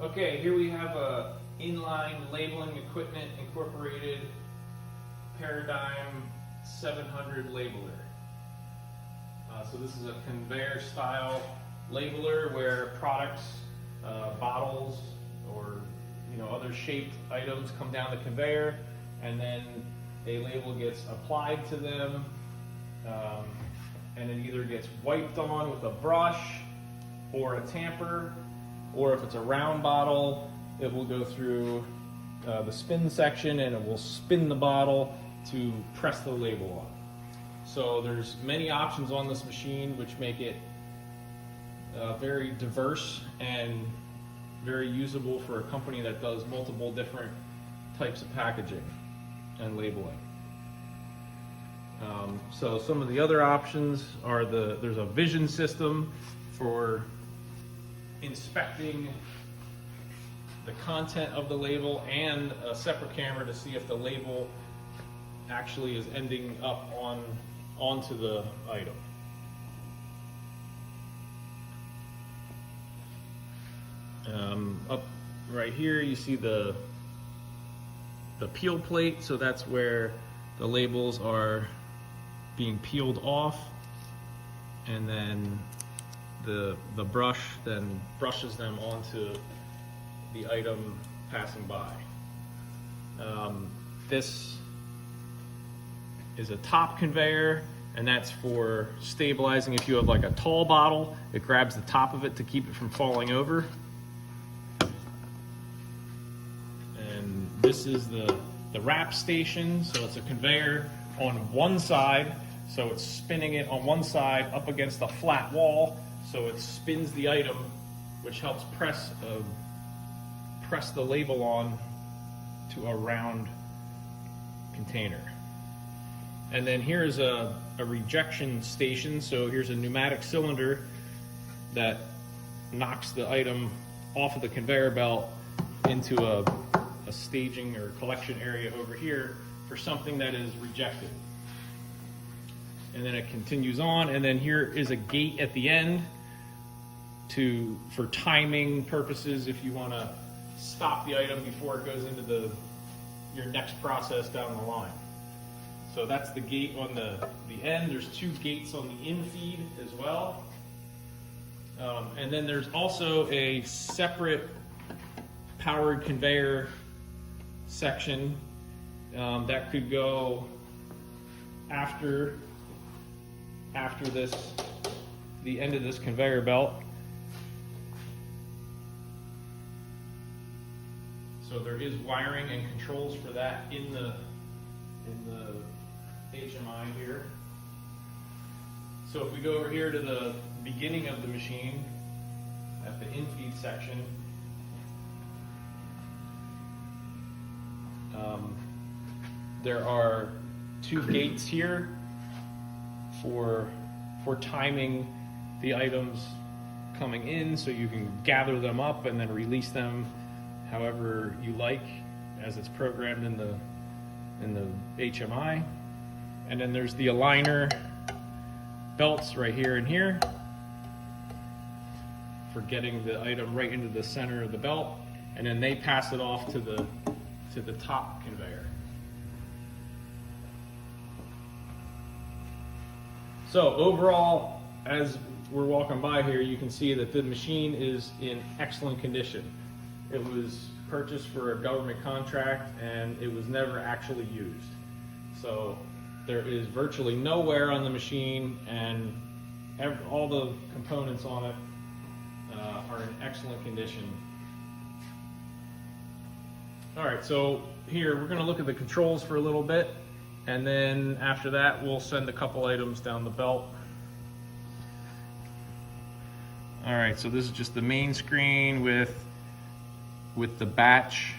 Okay, here we have a inline labeling equipment incorporated Paradigm 700 labeler. So this is a conveyor style labeler where products, bottles, or other shaped items come down the conveyor, and then a label gets applied to them, and it either gets wiped on with a brush or a tamper, or if it's a round bottle, it will go through the spin section and it will spin the bottle to press the label on. So there's many options on this machine which make it very diverse and very usable for a company that does multiple different types of packaging and labeling. So some of the other options are there's a vision system for inspecting the content of the label, and a separate camera to see if the label actually is ending up onto the item. Up right here you see the peel plate, so that's where the labels are being peeled off, and then the brush then brushes them onto the item passing by. This is a top conveyor, and that's for stabilizing. If you have like a tall bottle, it grabs the top of it to keep it from falling over. And this is the wrap station, so it's a conveyor on one side, so it's spinning it on one side up against a flat wall, so it spins the item, which helps press the label on to a round container. And then here's a rejection station, so here's a pneumatic cylinder that knocks the item off of the conveyor belt into a staging or collection area over here for something that is rejected. And then it continues on, and then here is a gate at the end for timing purposes, if you want to stop the item before it goes into your next process down the line. So that's the gate on the end. There's two gates on the in-feed as well. And then there's also a separate powered conveyor section that could go after the end of this conveyor belt. So there is wiring and controls for that in the HMI here. So if we go over here to the beginning of the machine at the in-feed section, there are two gates here for timing the items coming in, so you can gather them up and then release them however you like as it's programmed in the HMI. And then there's the aligner belts right here and here for getting the item right into the center of the belt, and then they pass it off to the top conveyor. So overall, as we're walking by here, you can see that the machine is in excellent condition. It was purchased for a government contract and it was never actually used. So there is virtually no wear on the machine, and all the components on it are in excellent condition. All right, so here we're going to look at the controls for a little bit, and then after that we'll send a couple items down the belt. All right, so this is just the main screen with the batch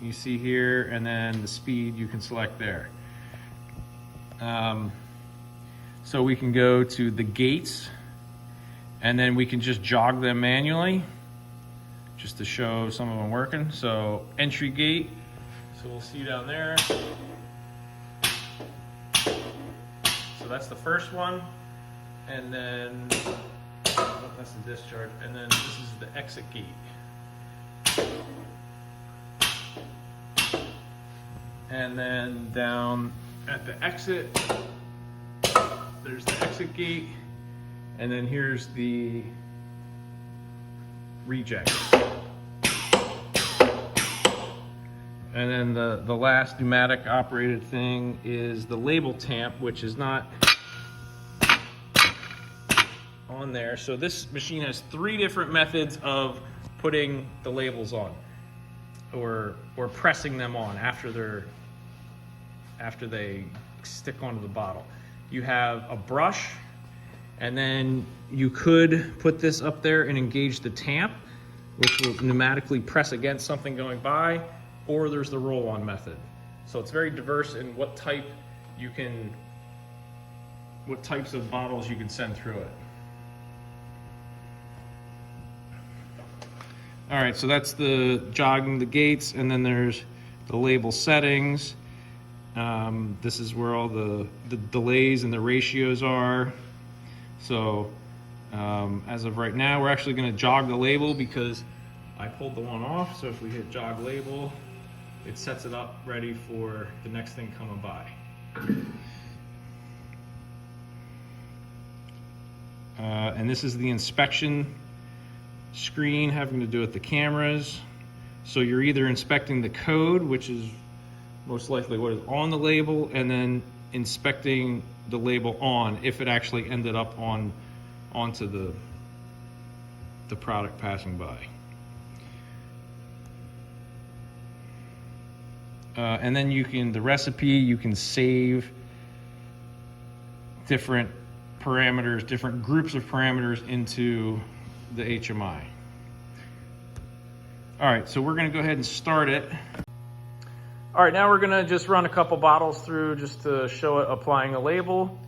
you see here, and then the speed you can select there. So we can go to the gates, and then we can just jog them manually just to show some of them working. So entry gate, so we'll see down there. So that's the first one, and then that's the discharge, and then this is the exit gate. And then down at the exit, there's the exit gate. And then here's the reject. And then the last pneumatic operated thing is the label tamp, which is not on there. So this machine has 3 different methods of putting the labels on, or pressing them on after they stick onto the bottle. You have a brush, and then you could put this up there and engage the tamp, which will pneumatically press against something going by, or there's the roll-on method. So it's very diverse in what types of bottles you can send through it. All right, so that's the jogging the gates, and then there's the label settings. This is where all the delays and the ratios are. So as of right now, we're actually going to jog the label because I pulled the one off. So if we hit jog label, it sets it up ready for the next thing coming by. And this is the inspection screen having to do with the cameras. So you're either inspecting the code, which is most likely what is on the label, and then inspecting the label on if it actually ended up onto the product passing by. And then the recipe, you can save different parameters, different groups of parameters into the HMI. All right, so we're gonna go ahead and start it. All right, now we're gonna just run a couple bottles through just to show it applying a label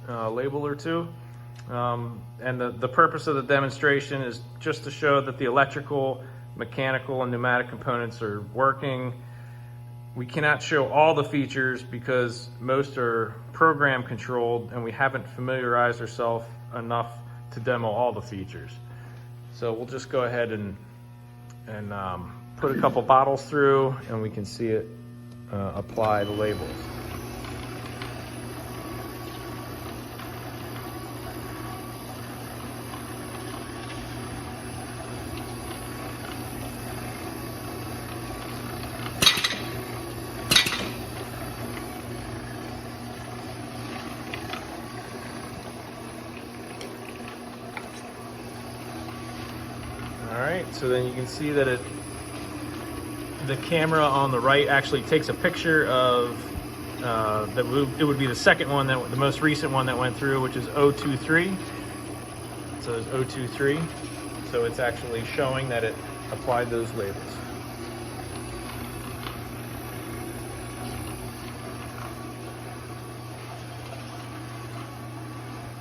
or two. And the purpose of the demonstration is just to show that the electrical, mechanical, and pneumatic components are working. We cannot show all the features because most are program controlled, and we haven't familiarized ourselves enough to demo all the features. So we'll just go ahead and put a couple bottles through, and we can see it apply the labels. All right, so then you can see that the camera on the right actually takes a picture of it would be the second one, the most recent one that went through, which is 023. So it's 023. So it's actually showing that it applied those labels.